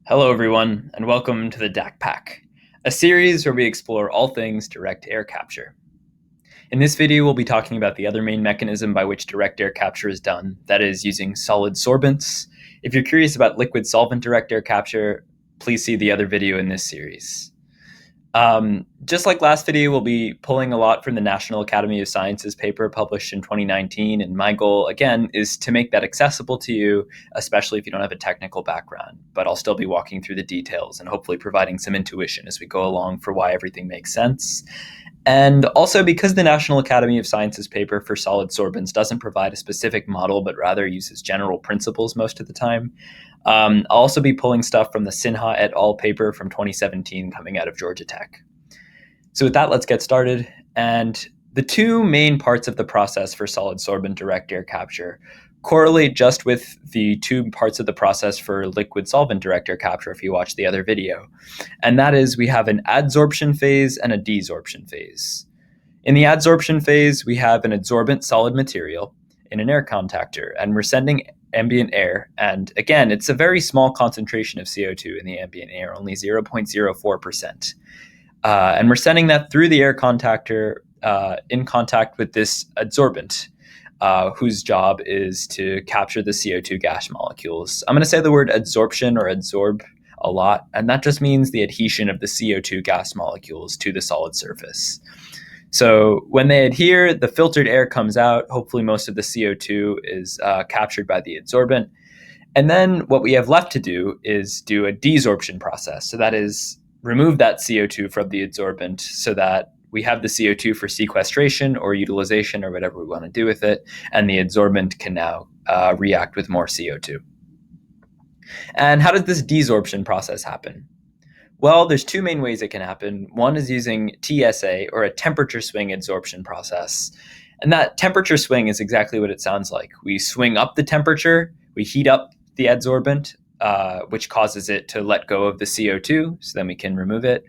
Hello, everyone, and welcome to the DAC Pack, a series where we explore all things direct air capture. In this video, we'll be talking about the other main mechanism by which direct air capture is done, that is, using solid sorbents. If you're curious about liquid solvent direct air capture, please see the other video in this series. Just like last video, we'll be pulling a lot from the National Academy of Sciences paper published in 2019, and my goal, again, is to make that accessible to you, especially if you don't have a technical background, but I'll still be walking through the details and hopefully providing some intuition as we go along for why everything makes sense. And also, because the National Academy of Sciences paper for solid sorbents doesn't provide a specific model, but rather uses general principles most of the time, I'll also be pulling stuff from the Sinha et al. Paper from 2017 coming out of Georgia Tech. So with that, let's get started. And the two main parts of the process for solid sorbent direct air capture correlate just with the two parts of the process for liquid solvent direct air capture if you watch the other video. And that is we have an adsorption phase and a desorption phase. In the adsorption phase, we have an adsorbent solid material in an air contactor, and we're sending ambient air. And again, it's a very small concentration of CO2 in the ambient air, only 0.04%. And we're sending that through the air contactor in contact with this adsorbent, whose job is to capture the CO2 gas molecules. I'm going to say the word adsorption or adsorb a lot, and that just means the adhesion of the CO2 gas molecules to the solid surface. So when they adhere, the filtered air comes out. Hopefully most of the CO2 is captured by the adsorbent. And then what we have left to do is do a desorption process. So that is remove that CO2 from the adsorbent so that we have the CO2 for sequestration or utilization or whatever we want to do with it. And the adsorbent can now react with more CO2. And how does this desorption process happen? Well, there's two main ways it can happen. One is using TSA, or a temperature swing adsorption process. And that temperature swing is exactly what it sounds like. We swing up the temperature, we heat up the adsorbent, which causes it to let go of the CO2, so then we can remove it.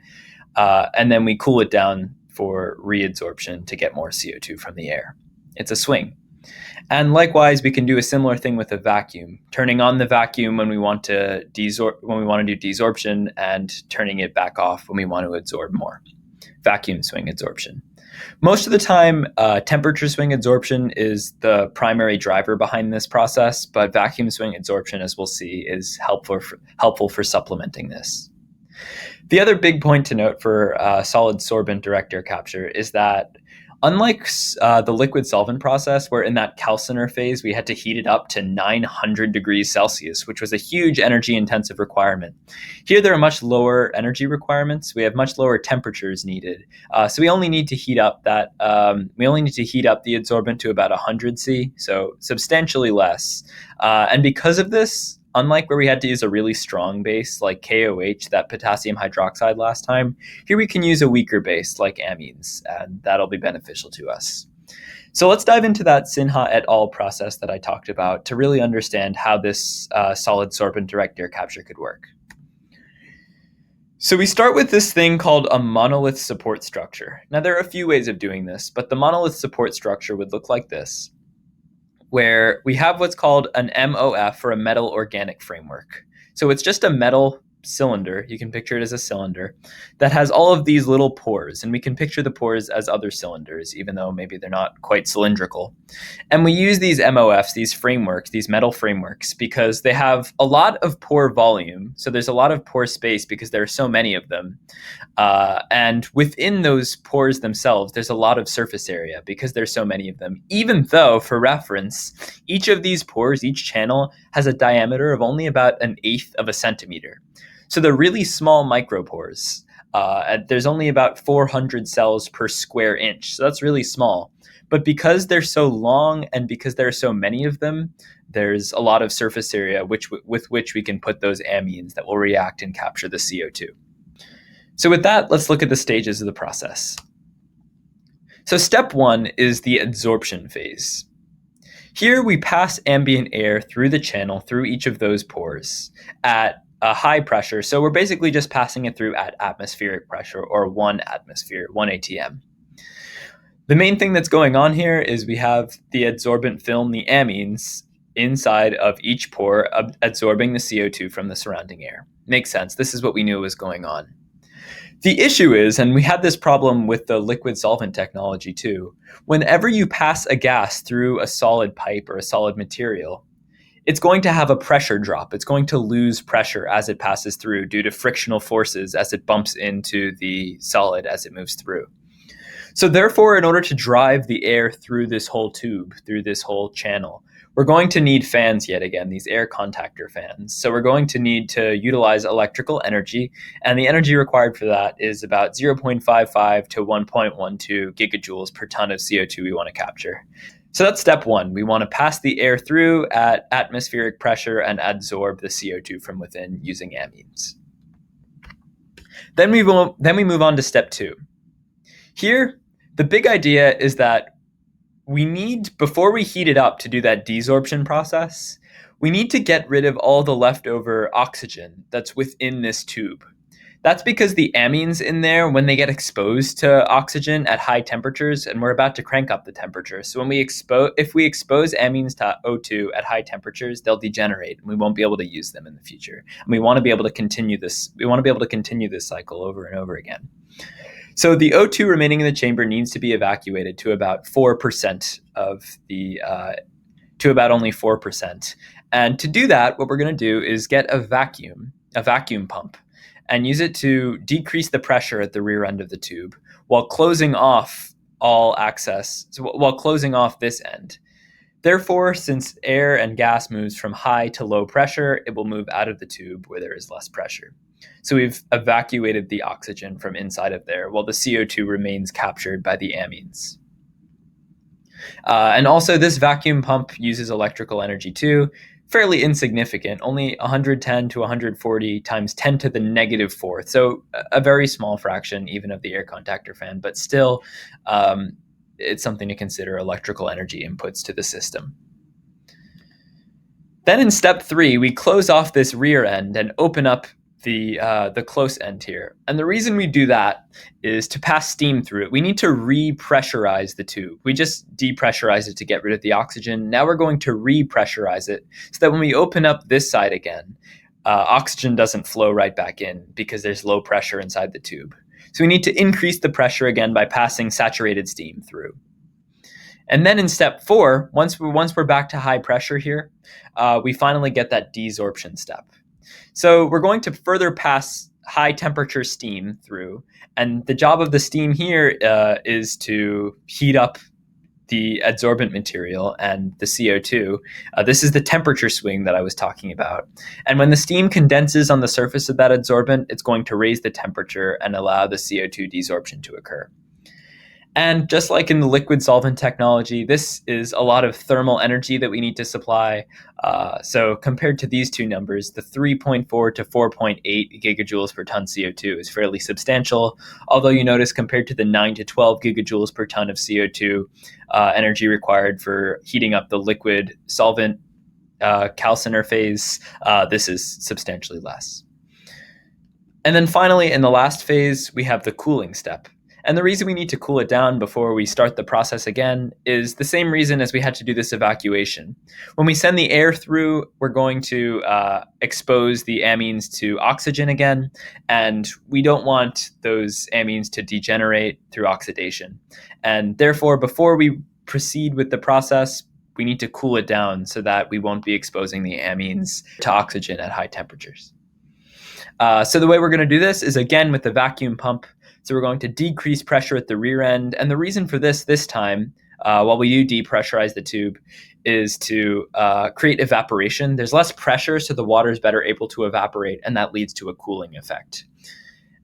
And then we cool it down for readsorption to get more CO2 from the air. It's a swing. And likewise, we can do a similar thing with a vacuum, turning on the vacuum when we want to do desorption and turning it back off when we want to adsorb more. Vacuum swing adsorption. Most of the time, temperature swing adsorption is the primary driver behind this process, but vacuum swing adsorption, as we'll see, is helpful for supplementing this. The other big point to note for solid sorbent direct air capture is that unlike the liquid solvent process, where in that calciner phase, we had to heat it up to 900 degrees Celsius, which was a huge energy intensive requirement. Here, there are much lower energy requirements. We have much lower temperatures needed. So we only need to heat up the adsorbent to about 100 C, so substantially less. And because of this, unlike where we had to use a really strong base like KOH, that potassium hydroxide last time, here we can use a weaker base like amines, and that'll be beneficial to us. So let's dive into that Sinha et al. Process that I talked about to really understand how this solid sorbent direct air capture could work. So we start with this thing called a monolith support structure. Now, there are a few ways of doing this, but the monolith support structure would look like this, where we have what's called an MOF, or a metal organic framework. So it's just a metal cylinder, you can picture it as a cylinder, that has all of these little pores, and we can picture the pores as other cylinders, even though maybe they're not quite cylindrical. And we use these MOFs, these frameworks, these metal frameworks, because they have a lot of pore volume, so there's a lot of pore space because there are so many of them. And within those pores themselves, there's a lot of surface area because there's so many of them, even though, for reference, each of these pores, each channel, has a diameter of only about 1/8 of a centimeter. So they're really small micropores. There's only about 400 cells per square inch, so that's really small. But because they're so long and because there are so many of them, there's a lot of surface area with which we can put those amines that will react and capture the CO2. So with that, let's look at the stages of the process. So step one is the adsorption phase. Here we pass ambient air through the channel, through each of those pores at a high pressure. So we're basically just passing it through at atmospheric pressure, or 1 atmosphere, 1 atm. The main thing that's going on here is we have the adsorbent film, the amines, inside of each pore, absorbing the CO2 from the surrounding air. Makes sense. This is what we knew was going on. The issue is, and we had this problem with the liquid solvent technology too, whenever you pass a gas through a solid pipe or a solid material, it's going to have a pressure drop. It's going to lose pressure as it passes through due to frictional forces as it bumps into the solid as it moves through. So therefore, in order to drive the air through this whole tube, through this whole channel, we're going to need fans yet again, these air contactor fans. So we're going to need to utilize electrical energy, and the energy required for that is about 0.55 to 1.12 gigajoules per ton of CO2 we want to capture. So that's step one. We want to pass the air through at atmospheric pressure and adsorb the CO2 from within using amines. Then we move on to step two. Here, the big idea is that we need, before we heat it up to do that desorption process, we need to get rid of all the leftover oxygen that's within this tube. That's because the amines in there, when they get exposed to oxygen at high temperatures, and we're about to crank up the temperature. So when if we expose amines to O2 at high temperatures, they'll degenerate and we won't be able to use them in the future. And we want to be able to continue this. We want to be able to continue this cycle over and over again. So the O2 remaining in the chamber needs to be evacuated to about 4% to about only 4%. And to do that, what we're going to do is get a vacuum pump, and use it to decrease the pressure at the rear end of the tube while closing off all access, while closing off this end. Therefore, since air and gas moves from high to low pressure, it will move out of the tube where there is less pressure. So we've evacuated the oxygen from inside of there while the CO2 remains captured by the amines. And also this vacuum pump uses electrical energy too, fairly insignificant, only 110 to 140 times 10 to the negative fourth. So a very small fraction even of the air contactor fan, but still it's something to consider electrical energy inputs to the system. Then in step three, we close off this rear end and open up the close end here. And the reason we do that is to pass steam through it. We need to repressurize the tube. We just depressurized it to get rid of the oxygen. Now we're going to repressurize it so that when we open up this side again, oxygen doesn't flow right back in because there's low pressure inside the tube. So we need to increase the pressure again by passing saturated steam through. And then in step four, once we're back to high pressure here, we finally get that desorption step. So we're going to further pass high temperature steam through. And the job of the steam here is to heat up the adsorbent material and the CO2. This is the temperature swing that I was talking about. And when the steam condenses on the surface of that adsorbent, it's going to raise the temperature and allow the CO2 desorption to occur. And just like in the liquid solvent technology, this is a lot of thermal energy that we need to supply. So compared to these two numbers, the 3.4 to 4.8 gigajoules per ton CO2 is fairly substantial. Although you notice compared to the 9 to 12 gigajoules per ton of CO2 energy required for heating up the liquid solvent calciner phase, this is substantially less. And then finally, in the last phase, we have the cooling step. And the reason we need to cool it down before we start the process again is the same reason as we had to do this evacuation. When we send the air through, we're going to expose the amines to oxygen again, and we don't want those amines to degenerate through oxidation. And therefore, before we proceed with the process, we need to cool it down so that we won't be exposing the amines to oxygen at high temperatures. So the way we're going to do this is again with the vacuum pump. So we're going to decrease pressure at the rear end. And the reason for this time, while we do depressurize the tube, is to create evaporation. There's less pressure, so the water is better able to evaporate, and that leads to a cooling effect.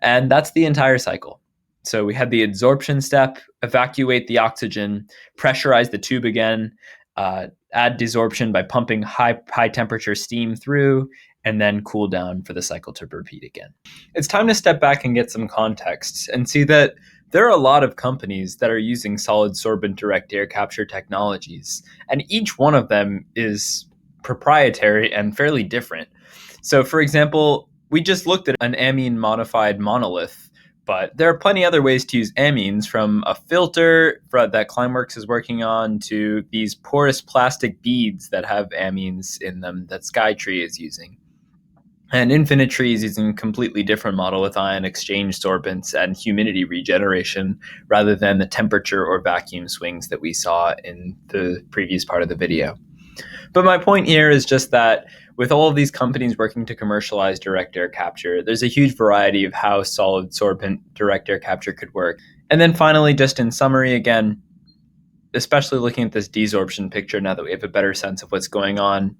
And that's the entire cycle. So we had the adsorption step, evacuate the oxygen, pressurize the tube again, add desorption by pumping high temperature steam through, and then cool down for the cycle to repeat again. It's time to step back and get some context and see that there are a lot of companies that are using solid sorbent direct air capture technologies, and each one of them is proprietary and fairly different. So for example, we just looked at an amine modified Monolith But there are plenty other ways to use amines, from a filter that Climeworks is working on to these porous plastic beads that have amines in them that Skytree is using. And Infinite Tree is using a completely different model with ion exchange sorbents and humidity regeneration rather than the temperature or vacuum swings that we saw in the previous part of the video. But my point here is just that with all of these companies working to commercialize direct air capture, there's a huge variety of how solid sorbent direct air capture could work. And then finally, just in summary again, especially looking at this desorption picture now that we have a better sense of what's going on,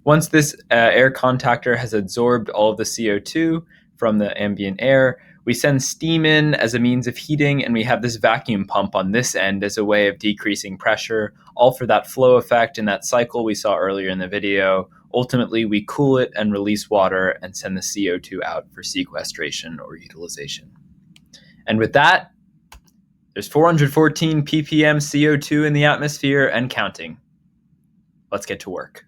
once this air contactor has absorbed all of the CO2 from the ambient air, we send steam in as a means of heating, and we have this vacuum pump on this end as a way of decreasing pressure, all for that flow effect in that cycle we saw earlier in the video. Ultimately, we cool it and release water and send the CO2 out for sequestration or utilization. And with that, there's 414 ppm CO2 in the atmosphere and counting. Let's get to work.